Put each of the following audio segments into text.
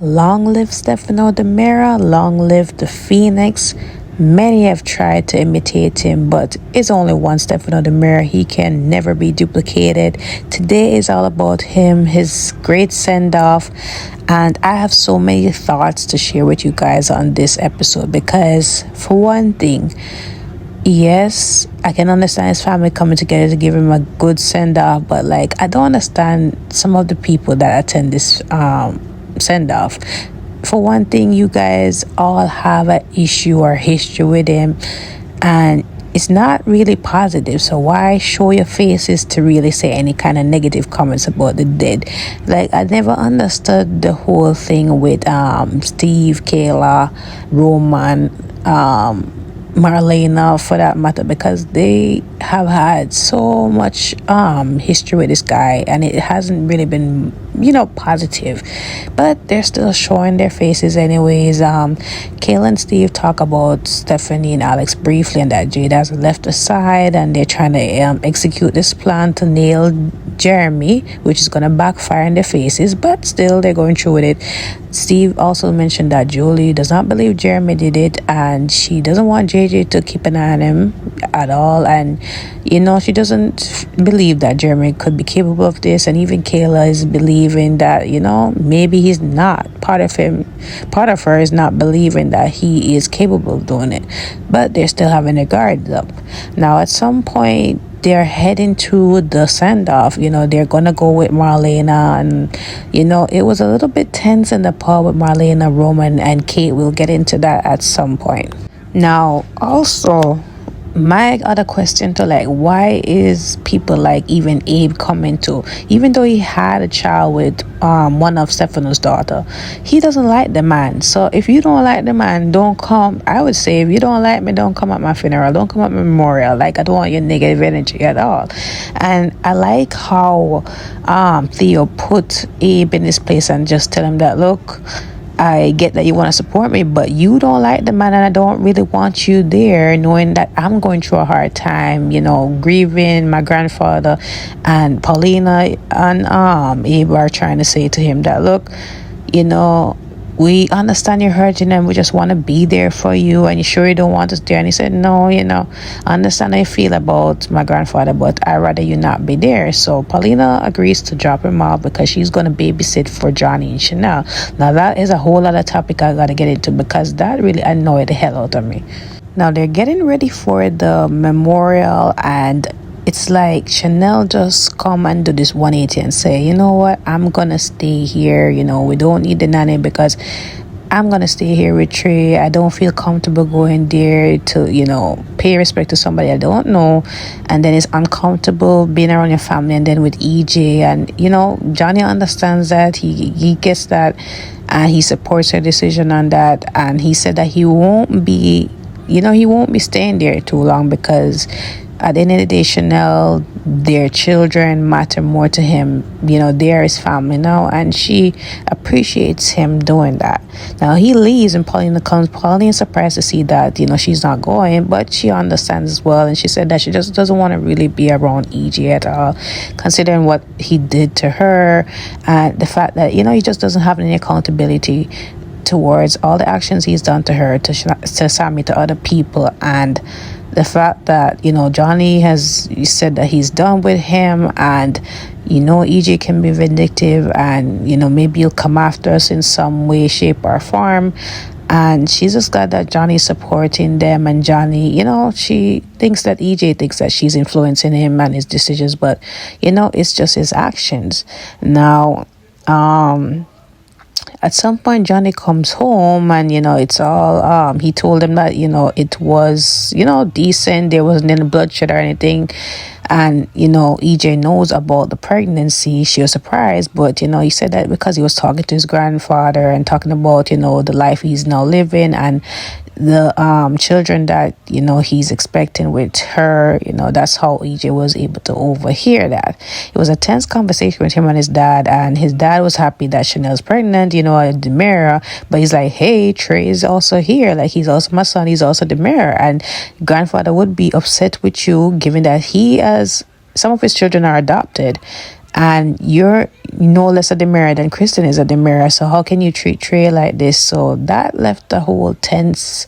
Long live Stefano Dimera, long live the Phoenix. Many have tried to imitate him, but it's only one Stefano Dimera. He can never be duplicated. Today is all about him, his great send off, and I have so many thoughts to share with you guys on this episode because, for one thing, yes, I can understand his family coming together to give him a good send off, but I don't understand some of the people that attend this send off. For one thing, you guys all have an issue or history with him, and it's not really positive. So why show your faces to really say any kind of negative comments about the dead? I never understood the whole thing with Steve, Kayla, Roman, Marlena, for that matter, because they have had so much history with this guy, and it hasn't really been positive, but they're still showing their faces anyways. Kayla and Steve talk about Stephanie and Alex briefly, and that Jade has left aside, and they're trying to execute this plan to nail Jeremy, which is gonna backfire in their faces, but still they're going through with it. Steve also mentioned that Julie does not believe Jeremy did it, and she doesn't want JJ to keep an eye on him at all, and she doesn't believe that Jeremy could be capable of this. And even Kayla is believing that maybe he's not. Part of her is not believing that he is capable of doing it, but they're still having their guards up. Now at some point they're heading to the send-off. They're gonna go with Marlena, and it was a little bit tense in the pub with Marlena, Roman, and Kate. We'll get into that at some point. Now also, my other question to why is people even Abe coming to, even though he had a child with one of Stefano's daughter, he doesn't like the man. So if you don't like the man, don't come. I would say, if you don't like me, don't come at my funeral, don't come at my memorial. I don't want your negative energy at all. And I like how Theo put Abe in his place and just tell him that, look, I get that you want to support me, but you don't like the man, and I don't really want you there, knowing that I'm going through a hard time, grieving my grandfather. And Paulina and Abe are trying to say to him that, look, we understand you're hurting, and we just want to be there for you, and you sure you don't want us there? And he said, no, I understand how you feel about my grandfather, but I'd rather you not be there. So Paulina agrees to drop him off because she's going to babysit for Johnny and Chanel. Now that is a whole other topic I got to get into, because that really annoyed the hell out of me. Now they're getting ready for the memorial, and it's like Chanel just come and do this 180 and say, you know what, I'm gonna stay here. We don't need the nanny because I'm gonna stay here with Trey. I don't feel comfortable going there to pay respect to somebody I don't know, and then it's uncomfortable being around your family, and then with EJ. And Johnny understands that, he gets that, and he supports her decision on that. And he said that he won't be staying there too long, because at the end of the day, Chanel, their children matter more to him. They're his family now, and she appreciates him doing that. Now he leaves, and Paulina comes. Paulina is surprised to see that she's not going, but she understands as well. And she said that she just doesn't want to really be around EJ at all, considering what he did to her, and the fact that he just doesn't have any accountability towards all the actions he's done to her, to Sammy, to other people. And the fact that Johnny has said that he's done with him, and EJ can be vindictive, and maybe he'll come after us in some way, shape, or form. And she's just glad that Johnny's supporting them, and Johnny, she thinks that EJ thinks that she's influencing him and his decisions, but it's just his actions. Now at some point Johnny comes home, and it's all he told him that it was decent, there wasn't any bloodshed or anything. And EJ knows about the pregnancy. She was surprised, but he said that because he was talking to his grandfather and talking about the life he's now living, and the children that he's expecting with her. That's how EJ was able to overhear that. It was a tense conversation with him and his dad, and his dad was happy that Chanel's pregnant, at Dimera, but he's like, hey, Trey is also here, he's also my son, he's also Dimera, and grandfather would be upset with you, given that he, as some of his children are adopted, and you're no less a Dimera than Kristen is a Dimera. So how can you treat Trey like this? So that left a whole tense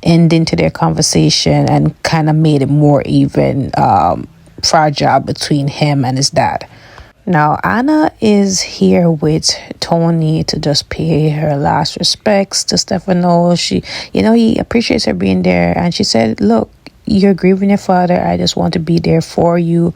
ending to their conversation and kind of made it more even fragile between him and his dad. Now, Anna is here with Tony to just pay her last respects to Stefano. He appreciates her being there. And she said, look, you're grieving your father. I just want to be there for you.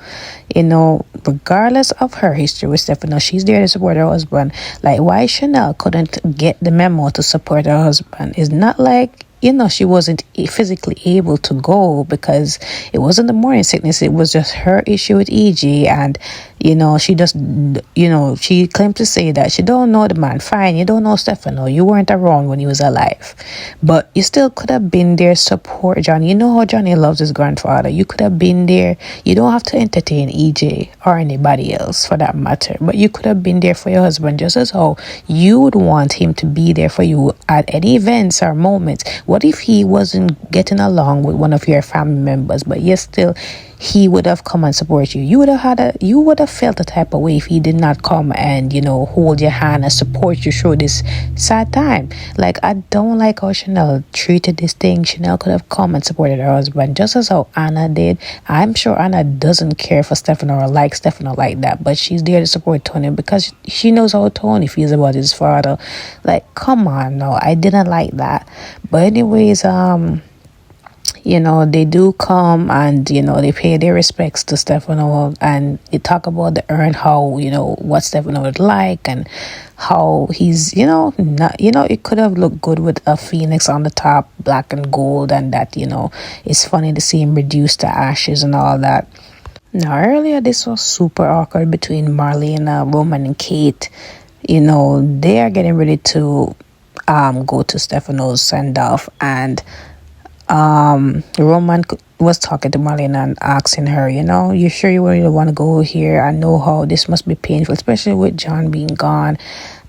Regardless of her history with Stefano, she's there to support her husband. Like, why Chanel couldn't get the memo to support her husband? It's not like she wasn't physically able to go because it wasn't the morning sickness. It was just her issue with EG. And, she just, she claimed to say that she don't know the man. Fine, you don't know Stefano. You weren't around when he was alive. But you still could have been there to support Johnny. You know how Johnny loves his grandfather. You could have been there. You don't have to entertain EJ or anybody else for that matter. But you could have been there for your husband just as how you would want him to be there for you at any events or moments. What if he wasn't getting along with one of your family members, but yet still he would have come and support you? You would have felt a type of way if he did not come and, hold your hand and support you through this sad time. Like, I don't like how Chanel treated this thing. Chanel could have come and supported her husband just as how Anna did. I'm sure Anna doesn't care for Stefano or like Stefano like that, but she's there to support Tony because she knows how Tony feels about his father. Like, come on, no, I didn't like that. But anyways, they do come and, they pay their respects to Stefano and they talk about the urn, how, what Stefano would like and how he's, it could have looked good with a phoenix on the top, black and gold, and that, it's funny to see him reduced to ashes and all that. Now, earlier, this was super awkward between Marlena, Roman, and Kate. They are getting ready to go to Stefano's send-off, and Roman was talking to Marlena and asking her, you sure you really want to go here? I know how this must be painful, especially with John being gone.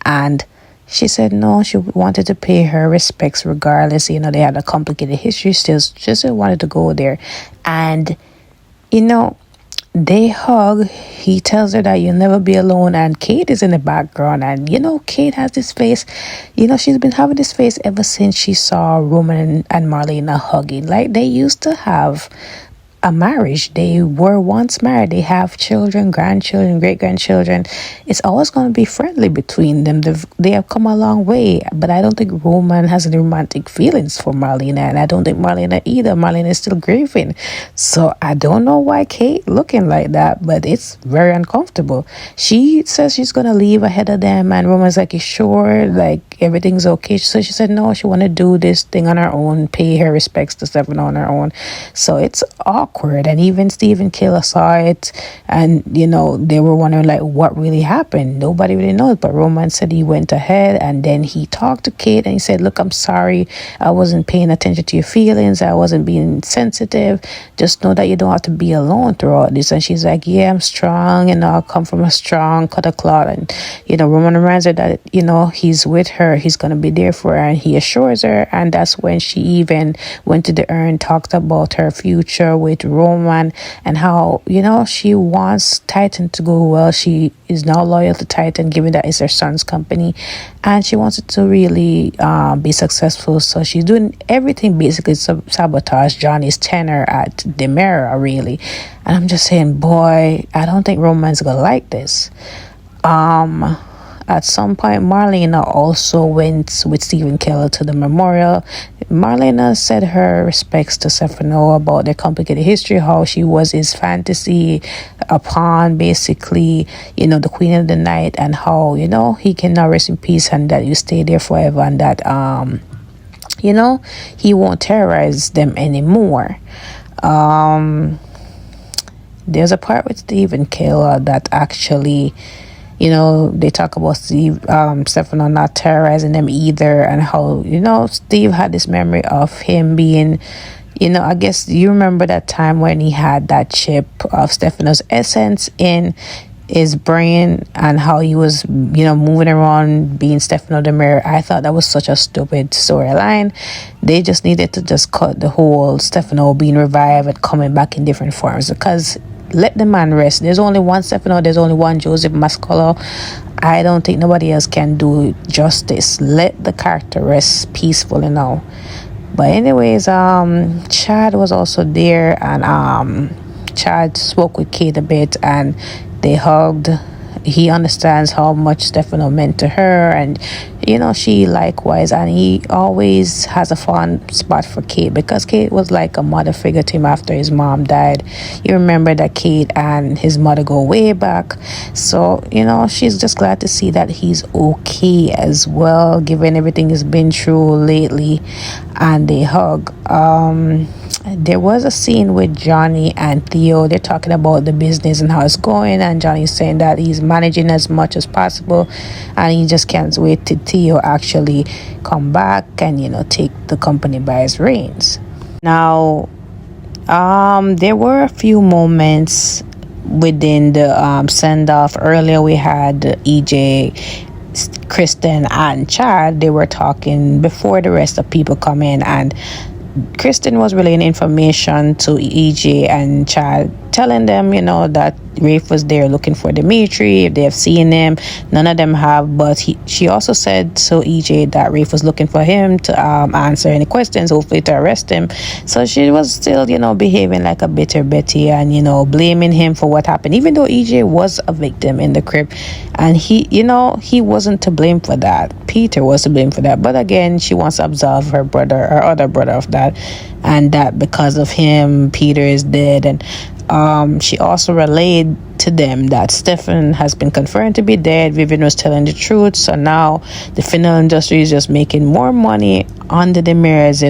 And she said no, she wanted to pay her respects regardless. They had a complicated history, still just wanted to go there. And they hug. He tells her that you'll never be alone, and Kate is in the background, and Kate has this face. She's been having this face ever since she saw Roman and Marlena hugging. Like, they used to have a marriage. They were once married. They have children, grandchildren, great-grandchildren. It's always going to be friendly between them. They have come a long way, but I don't think Roman has any romantic feelings for Marlena, and I don't think Marlena either. Marlena is still grieving. So I don't know why Kate looking like that, but it's very uncomfortable. She says she's going to leave ahead of them, and Roman's like, you sure? Like, everything's okay? So she said no, she want to do this thing on her own, pay her respects to Stefano on her own. So it's awkward. And even Steve and Kayla saw it, and they were wondering like what really happened. Nobody really knows, but Roman said he went ahead and then he talked to Kate and he said, look, I'm sorry, I wasn't paying attention to your feelings, I wasn't being sensitive, just know that you don't have to be alone throughout this. And she's like, yeah, I'm strong, I'll come from a strong cut of cloth. And Roman reminds her that he's with her, he's gonna be there for her, and he assures her. And that's when she even went to the urn, talked about her future with Roman and how she wants Titan to go well. She is now loyal to Titan, given that it's her son's company, and she wants it to really be successful. So she's doing everything basically to sabotage Johnny's tenure at Dimera, really. And I'm just saying, boy, I don't think Roman's gonna like this. At some point, Marlena also went with Stephen Keller to the memorial. Marlena said her respects to Stefano about their complicated history, how she was his fantasy, a pawn, basically, the queen of the night, and how, he can now rest in peace and that you stay there forever, and that, he won't terrorize them anymore. There's a part with Stephen Keller that actually, they talk about Stefano not terrorizing them either, and how, Steve had this memory of him being, I guess you remember that time when he had that chip of Stefano's essence in his brain and how he was, moving around being Stefano Dimera. I thought that was such a stupid storyline. They just needed to just cut the whole Stefano being revived and coming back in different forms, because let the man rest. There's only one Stefano, there's only one Joseph Mascolo. I don't think nobody else can do justice. Let the character rest peacefully now. But anyways, Chad was also there, and Chad spoke with Kate a bit, and they hugged. He understands how much Stefano meant to her, and she likewise, and he always has a fond spot for Kate because Kate was like a mother figure to him after his mom died. You remember that Kate and his mother go way back, so she's just glad to see that he's okay as well, given everything he's been through lately. And they hug. There was a scene with Johnny and Theo. They're talking about the business and how it's going, and Johnny's saying that he's managing as much as possible, and he just can't wait till Theo actually come back and take the company by his reins. Now, there were a few moments within the send-off. Earlier we had EJ, Kristen, and Chad. They were talking before the rest of people come in, and Kristen was relaying information to EJ and Chad, telling them, that Rafe was there looking for Dimitri, if they have seen him. None of them have, but she also said to EJ that Rafe was looking for him to answer any questions, hopefully to arrest him. So she was still, behaving like a bitter Betty and, blaming him for what happened, even though EJ was a victim in the crib. And he wasn't to blame for that. Peter was to blame for that. But again, she wants to absolve her other brother of that, and that because of him, Peter is dead. And she also relayed to them that Stefan has been confirmed to be dead. Vivian was telling the truth. So now the film industry is just making more money on the Demiras,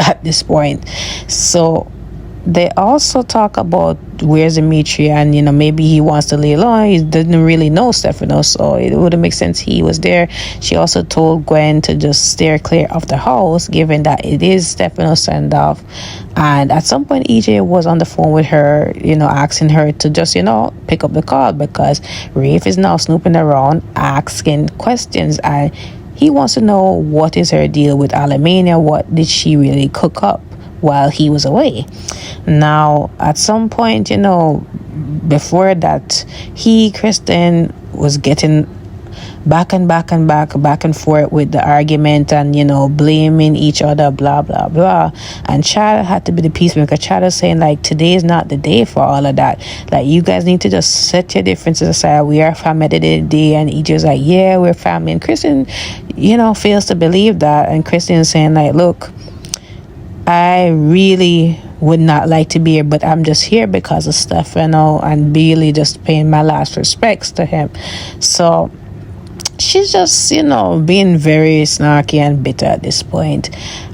at this point. So they also talk about where's Dimitri, and maybe he wants to lay low. He didn't really know Stefano, so it would make sense he was there. She also told Gwen to just steer clear of the house, given that it is Stefano's send off. And at some point EJ was on the phone with her, asking her to just pick up the call, because Rafe is now snooping around asking questions, and he wants to know what is her deal with Alamania. What did she really cook up while he was away? Now, at some point, before that, Kristen was getting back and forth with the argument, and blaming each other, blah blah blah. And Chad had to be the peacemaker. Chad was saying, like, today is not the day for all of that. Like, you guys need to just set your differences aside. We are family today. And he just like, yeah, we're family. And Kristen fails to believe that. And Kristen is saying, like, look, I really would not like to be here, but I'm just here because of Stefano and really just paying my last respects to him. So she's just, being very snarky and bitter at this point.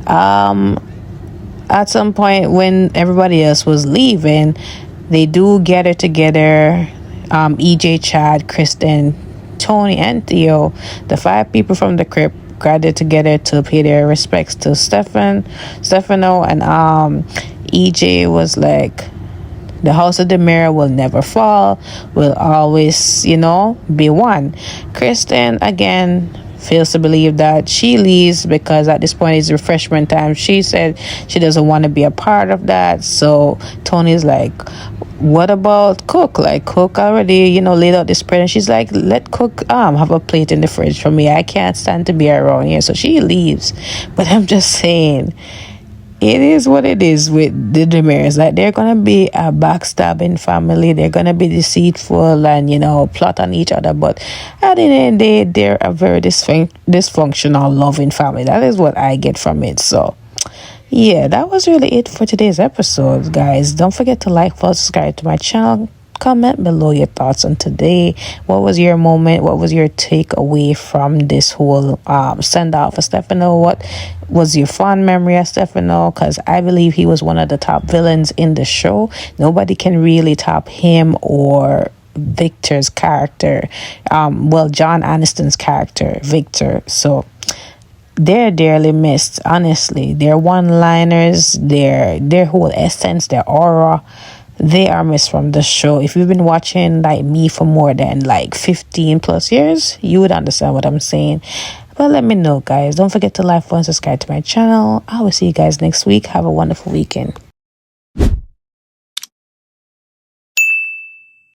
At some point when everybody else was leaving, they do gather together. EJ, Chad, Kristen, Tony, and Theo, the 5 people from the crib, gathered together to pay their respects to Stefano. And EJ was like, the house of Dimera will never fall, will always be one. Kristen again fails to believe that. She leaves because at this point it's refreshment time. She said she doesn't want to be a part of that. So Tony's like, what about Cook? Like, Cook already, laid out this spread. And she's like, let Cook have a plate in the fridge for me. I can't stand to be around here. So she leaves. But I'm just saying, it is what it is with the Demiras. Like, they're going to be a backstabbing family. They're going to be deceitful and, plot on each other. But at the end of the day, they're a very dysfunctional, loving family. That is what I get from it. So yeah, that was really it for today's episode, guys. Don't forget to like, follow, subscribe to my channel. Comment below your thoughts on today. What was your moment? What was your takeaway from this whole send-off of Stefano? What was your fond memory of Stefano? Because I believe he was one of the top villains in the show. Nobody can really top him or Victor's character. John Aniston's character, Victor. So they're dearly missed, honestly. Their one-liners, their whole essence, their aura, they are missed from the show. If you've been watching like me for more than like 15 plus years, you would understand what I'm saying. But let me know, guys. Don't forget to like, follow, and subscribe to my channel. I will see you guys next week. Have a wonderful weekend.